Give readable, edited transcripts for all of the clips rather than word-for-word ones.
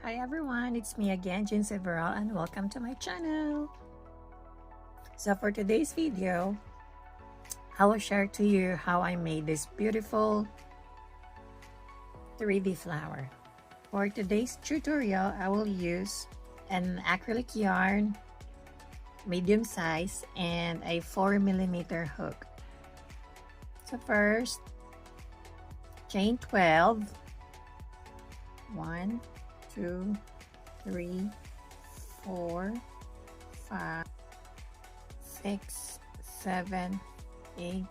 Hi everyone, it's me again, Jeansy Veral, and welcome to my channel. So for today's video, I will share to you how I made this beautiful 3D flower. For today's tutorial, I will use an acrylic yarn, medium size, and a 4mm hook. So first, chain 12, 1, 2, 3, 4, 5, 6, 7, 8,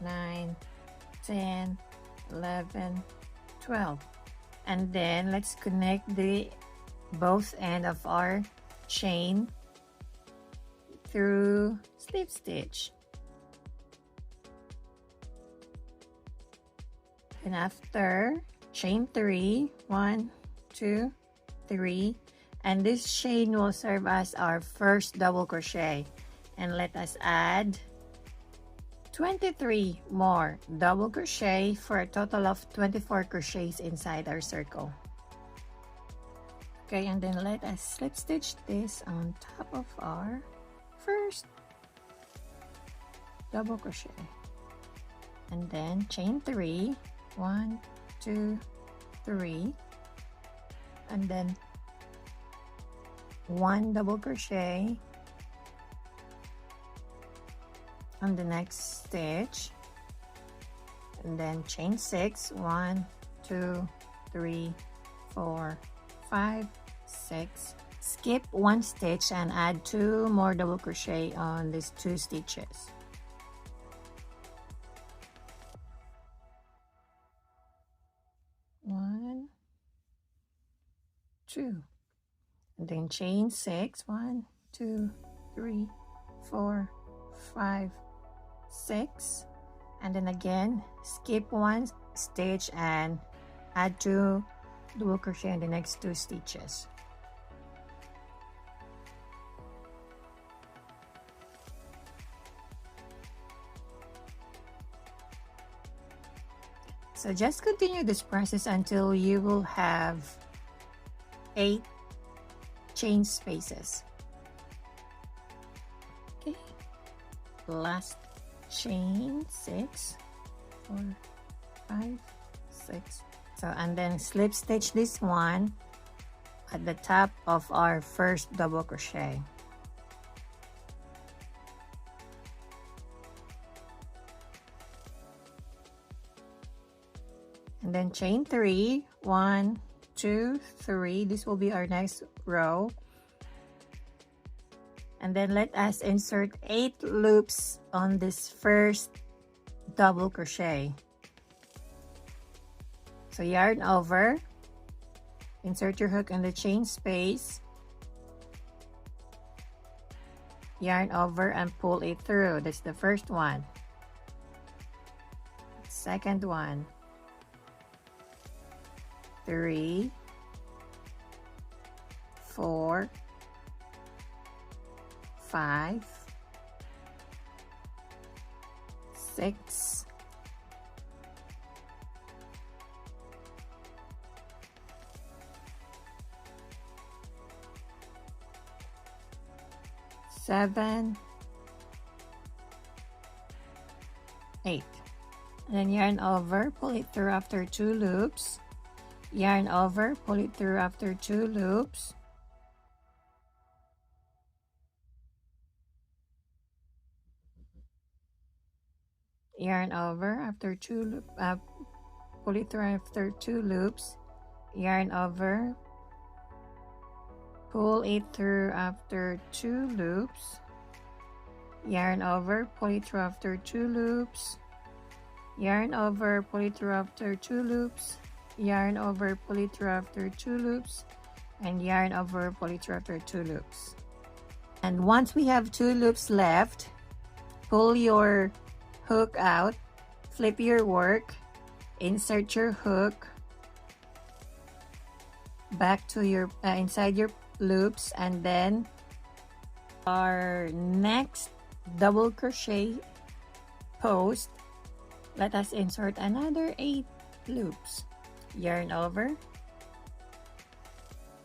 9, 10, 11, 12. And then let's connect the both end of our chain through slip stitch. And after, chain 3, 1, 2, 3, and this chain will serve as our first double crochet, and let us add 23 more double crochet for a total of 24 crochets inside our circle. Okay, and then let us slip stitch this on top of our first double crochet, and then chain 3, 1, 2, 3, and then 1 double crochet on the next stitch, and then chain 6, 1, 2, 3, 4, 5, 6, skip 1 stitch and add 2 more double crochet on these 2 stitches. One, 2, and then chain 6, 1, 2, 3, 4, 5, 6, and then again skip 1 stitch and add 2 double crochet in the next 2 stitches. So just continue this process until you will have 8 chain spaces. Okay, last chain 6, 4, 5, 6. So, and then slip stitch this one at the top of our first double crochet. And then chain 3, 1, 2, 3. This will be our next row. And then let us insert 8 loops on this first double crochet. So yarn over, insert your hook in the chain space, yarn over and pull it through. That's the first one. Second one, 3, 4, 5, 6, 7, 8. And then yarn over, pull it through after 2 loops. Yarn over, pull it through after 2 loops. Yarn over after 2 loops, pull it through after 2 loops. Yarn over, pull it through after 2 loops. Yarn over, pull it through after 2 loops. Yarn over, pull it through after 2 loops. Yarn over, pull it through after 2 loops, and yarn over, pull it through after 2 loops. And once we have 2 loops left, pull your hook out, flip your work, insert your hook back to your inside your loops, and then our next double crochet post, let us insert another 8 loops. Yarn over,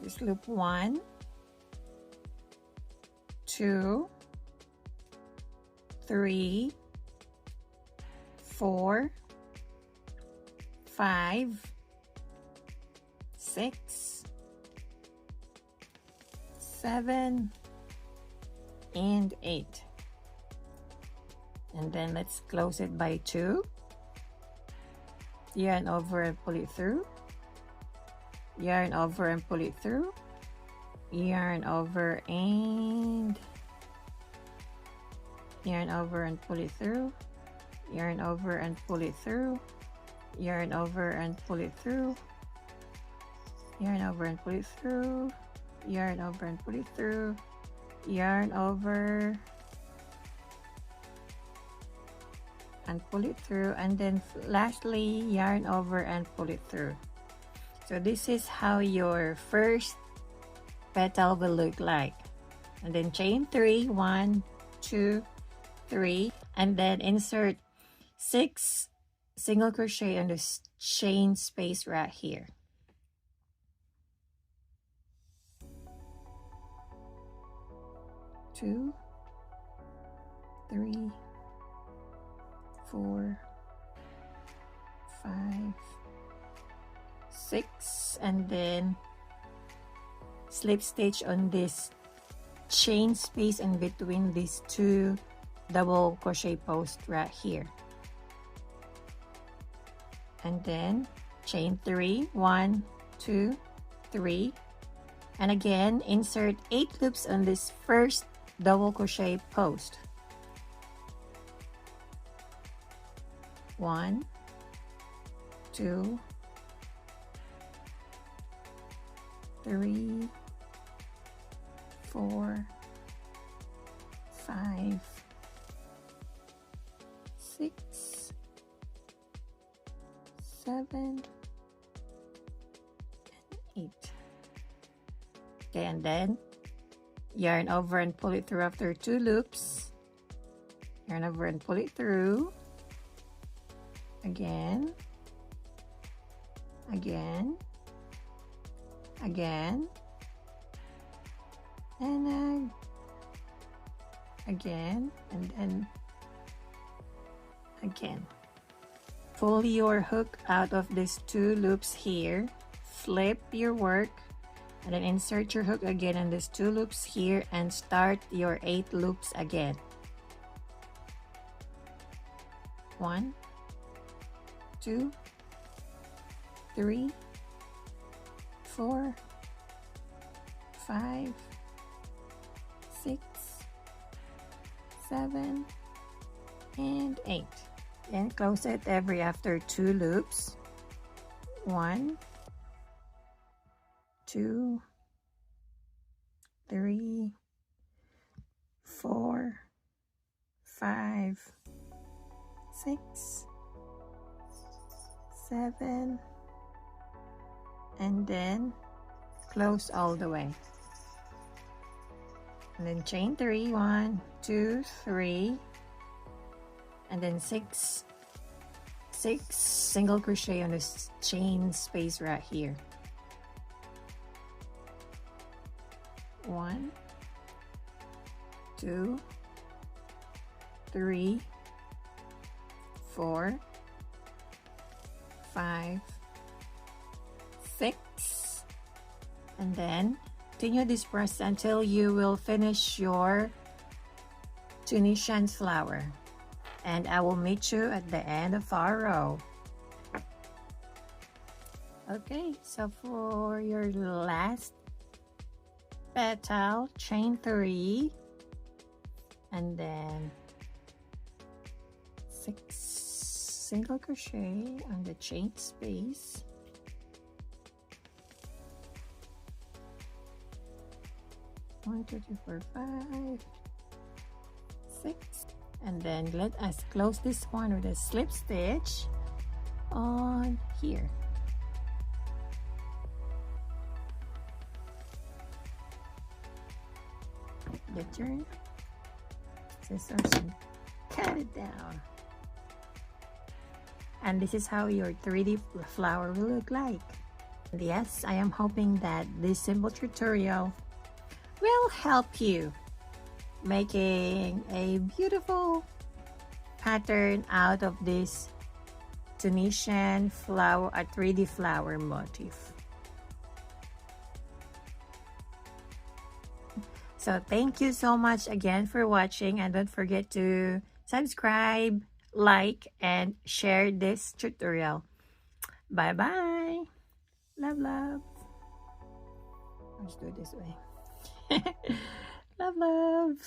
Just loop 1, 2, 3, 4, 5, 6, 7, and 8. And then let's close it by 2. Yarn over and pull it through. Yarn over and pull it through. Yarn over and yarn over and pull it through. Yarn over and pull it through. Yarn over and pull it through. Yarn over and pull it through. Yarn over and pull it through. Yarn over and pull it through, and then lastly yarn over and pull it through. So this is how your first petal will look like. And then chain 3, 1, 2, 3, and then insert 6 single crochet on the chain space right here. Two, 3, 4, 5, 6, and then slip stitch on this chain space in between these 2 double crochet posts right here, and then chain 3, 1, 2, 3, and again insert 8 loops on this first double crochet post. 1, 2, 3, 4, 5, 6, 7, and 8. Okay, and then yarn over and pull it through after 2 loops. Yarn over and pull it through. Again, again, again, and again, and then again. Pull your hook out of these 2 loops here, flip your work, and then insert your hook again in these 2 loops here and start your 8 loops again. 1, 2, 3, 4, 5, 6, 7, and 8. Then close it every after 2 loops. 1, 2, 3, 4, 5, 6, 7, and then close all the way, and then chain 3, 1, 2, 3, and then 6 single crochet on this chain space right here. 1, 2, 3, 4, 5, 6, and then continue this process until you will finish your Tunisian flower, and I will meet you at the end of our row. Okay, so for your last petal, chain 3, and then 6 single crochet on the chain space. One, 2, 3, 4, 5, 6, and then let us close this one with a slip stitch on here. Get your scissors and cut it down. And this is how your 3D flower will look like. Yes, I am hoping that this simple tutorial will help you making a beautiful pattern out of this Tunisian flower, a 3D flower motif. So thank you so much again for watching, and don't forget to subscribe, like, and share this tutorial. Bye bye. Love, love. Let's do it this way. Love, love.